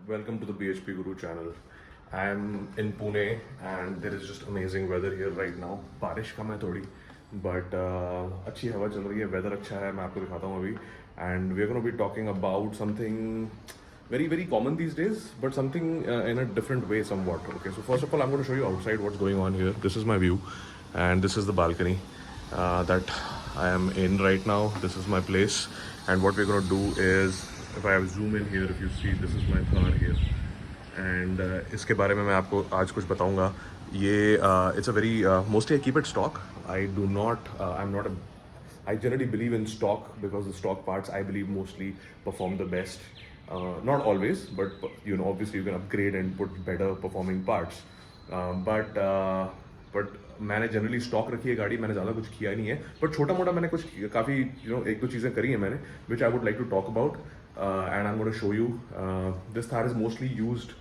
welcome to the BHP Guru channel. I'm in Pune and there is just amazing weather here right now. बारिश कम है थोड़ी but अच्छी हवा चल रही है, weather अच्छा है, मैं आपको दिखाता हूँ अभी. And we're going to be talking about something very common these days, but something in a different way somewhat. Okay, so first of all, I'm going to show you outside what's going on here. This is my view, and this is the balcony that I am in right now. This is my place, and what we're going to do is, if I zoom in here, if you see, this is my car here, and इसके बारे में मैं आपको आज कुछ बताऊंगा. ये it's a very mostly I keep it stock. I do not I'm not a I generally believe in stock because the stock parts I believe mostly perform the best. Not always, but you know, obviously you can upgrade and put better performing parts. But मैंने generally stock रखी है गाड़ी, मैंने ज़्यादा कुछ किया नहीं है, बट छोटा मोटा मैंने कुछ काफ़ी एक दो चीज़ें करी हैं मैंने, which I would like to talk about and I am going to show you. This Thar is mostly used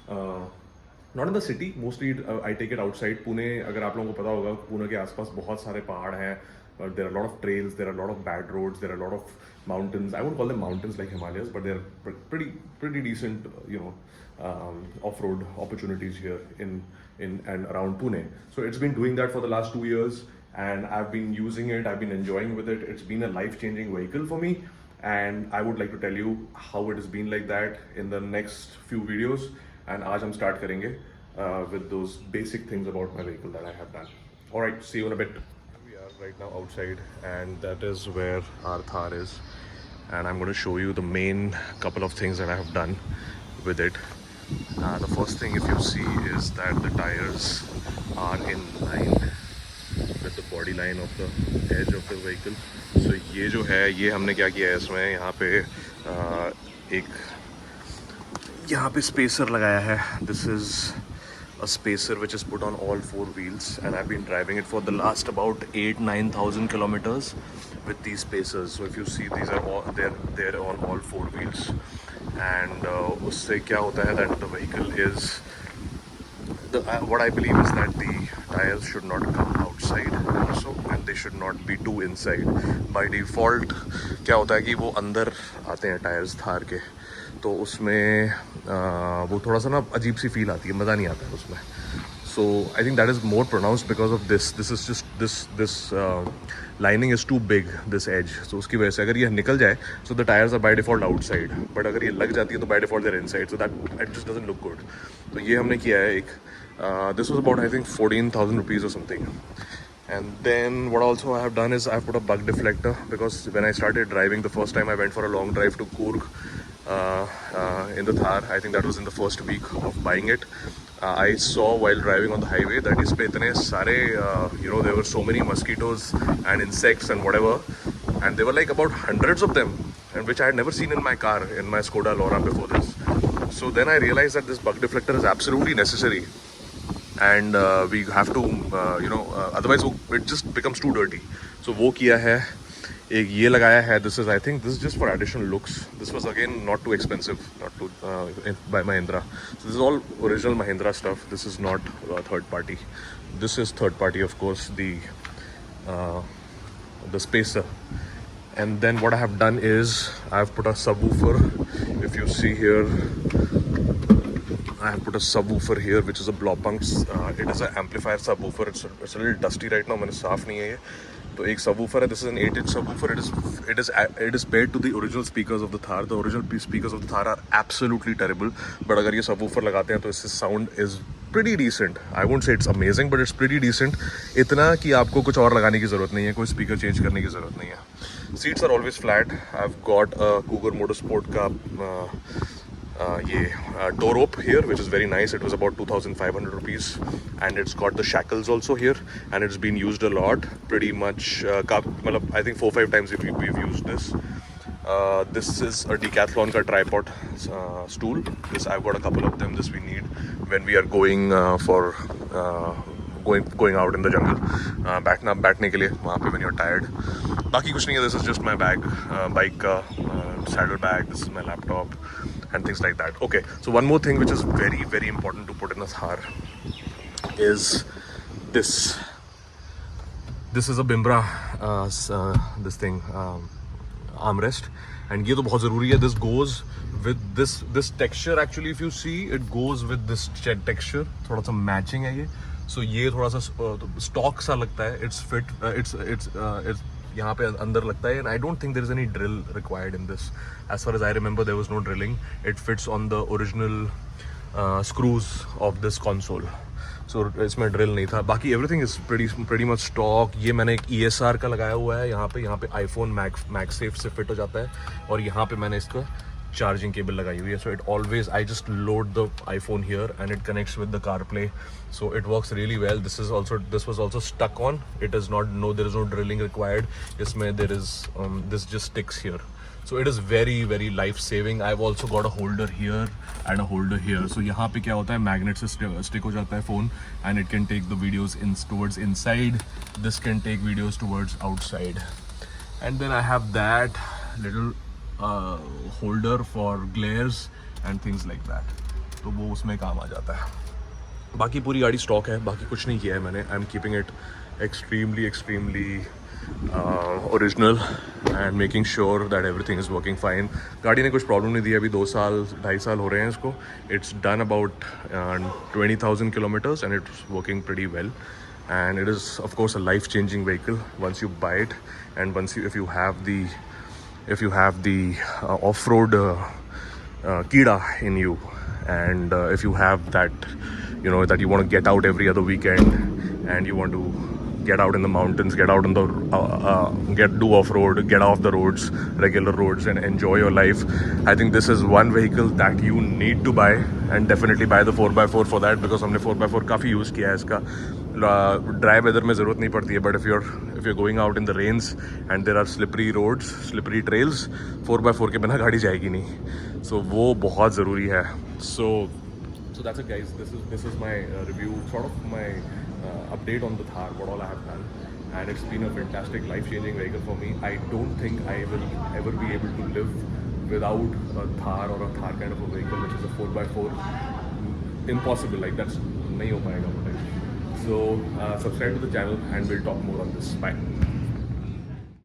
not in the city, mostly I take it outside. Pune, अगर आप लोगों को पता होगा, पुणे के आसपास बहुत सारे पहाड़ हैं. There are a lot of trails, there are a lot of bad roads, there are a lot of mountains. I won't call them mountains like Himalayas, but they're pretty decent, off-road opportunities here in and around Pune. So it's been doing that for the last 2 years, and I've been using it. I've been enjoying with it. It's been a life-changing vehicle for me, and I would like to tell you how it has been like that in the next few videos. And आज हम start करेंगे with those basic things about my vehicle that I have done. All right, see you in a bit. Right now outside, and that is where our Thar is, and I'm going to show you the main couple of things that I have done with it. The first thing, if you see, is that the tires are in line with the body line of the edge of the vehicle. So ये जो है, ये हमने क्या किया है इसमें, यहाँ पे यहाँ पे स्पेसर लगाया है. This is a spacer which is put on all 4 wheels, and I've been driving it for the last about 8,000-9,000 kilometers with these spacers. So if you see, these are all they're on all 4 wheels, and उससे क्या होता है that the vehicle is what I believe is that the tires should not come outside also, and they should not be too inside. By default क्या होता है कि वो अंदर आते हैं टायर्स थार के, तो उसमें वो थोड़ा सा ना अजीब सी फील आती है, मज़ा नहीं आता है उसमें. So I think that is more pronounced because of this is just this lining is too big, this edge. So उसकी वजह से अगर ये निकल जाए, so the tyres are by default outside, but अगर ये लग जाती है तो by default there inside. So that it just doesn't look good. तो ये हमने किया है एक. This was about I think 14,000 rupees or something. And then what also I have done is I've put a bug deflector, because when I started driving the first time, I went for a long drive to Coorg in the Thar. I think that was in the first week of buying it. I saw while driving on the highway that इस पे इतने सारे there were so many mosquitoes and insects and whatever, and there were like about hundreds of them, and which I had never seen in my car, in my Skoda Laura before this. So then I realized that this bug deflector is absolutely necessary, and we have to otherwise it just becomes too dirty. So वो किया है, एक ये लगाया है. This is just for additional looks. This was again not too expensive, not too by Mahindra. So this is all original Mahindra stuff. This is not third party. This is third party, of course, the spacer. And then what I have done is I have put a subwoofer. If you see here, I have put a subwoofer here, which is a Blaupunkt. It is an amplifier subwoofer. It's a little dusty right now. मैंने साफ नहीं है ये. तो एक subwoofer है. This is an 8-inch subwoofer. It is paired to the original speakers of the Thar. The original speakers of the Thar are absolutely terrible. But अगर ये subwoofer लगाते हैं तो इससे sound is pretty decent. I won't say it's amazing, but it's pretty decent. इतना कि आपको कुछ और लगाने की ज़रूरत नहीं है, कोई speaker change करने की ज़रूरत नहीं है. Seats are always flat. I've got a Cougar Motorsport का tow rope here, which is very nice. It was about 2,500 rupees, and it's got the shackles also here, and it's been used a lot, pretty much. I think 4-5 times we've used this. This is a Decathlon ka tripod stool. This I've got a couple of them. This we need when we are going going out in the jungle, बैठने के लिए वहाँ पे when you're tired. बाकी कुछ नहीं है. This is just my bag, bike saddle bag. This is my laptop and things like that. Okay, so one more thing which is very important to put in a Thar is this. This is a Bimbra this thing armrest, and ये तो बहुत ज़रूरी है. This goes with this texture actually, if you see, it goes with this texture. थोड़ा सा matching है ये. So ये थोड़ा सा stock सा लगता है. It's fit. It's यहाँ पे अंदर लगता है. And I don't think there is any drill required in this. As far as I remember, there was no drilling. It fits on the original screws of this console. So इसमें drill नहीं था. बाकी everything is pretty much stock. ये मैंने एक ESR का लगाया हुआ है यहाँ पे iPhone MagSafe से fit हो जाता है. और यहाँ पे मैंने इसका charging cable लगाई हुई है. So it always, I just load the iPhone here and it connects with the CarPlay. So it works really well. This was also stuck on. It is not, there is no drilling required. इसमें there is this just sticks here. So it is very very life saving. I've also got a holder here and a holder here. So यहाँ पे क्या होता है, magnet से stick हो जाता है phone and it can take the videos towards inside. This can take videos towards outside. And then I have that little holder for glares and things like that. तो वो उसमें काम आ जाता है. बाकी पूरी गाड़ी स्टॉक है, बाकी कुछ नहीं किया है मैंने. I am keeping it extremely original and making sure that everything is working fine. गाड़ी ने कुछ प्रॉब्लम नहीं दी अभी. 2-2.5 साल हो रहे हैं इसको. It's done about 20,000 kilometers and it's working pretty well. And it is of course a life changing vehicle once you buy it, and if you have the off-road kida in you, and if you have that, that you want to get out every other weekend and you want to get out in the mountains, get out in the do off-road, get off the roads, regular roads, and enjoy your life. I think this is one vehicle that you need to buy, and definitely buy the 4x4 for that, because हमने 4x4 काफ़ी use किया है इसका. Dry weather में ज़रूरत नहीं पड़ती है, but if you're going out in the rains and there are slippery roads, slippery trails, 4x4 के बिना गाड़ी जाएगी नहीं. So वो बहुत ज़रूरी है. So that's it guys. This is my review, sort of my update on the Thar, what all I have done, and it's been a fantastic life-changing vehicle for me. I don't think I will ever be able to live without a Thar or a Thar kind of a vehicle which is a 4x4. Impossible, like that's nahi ho payega. So subscribe to the channel and we'll talk more on this. Bye.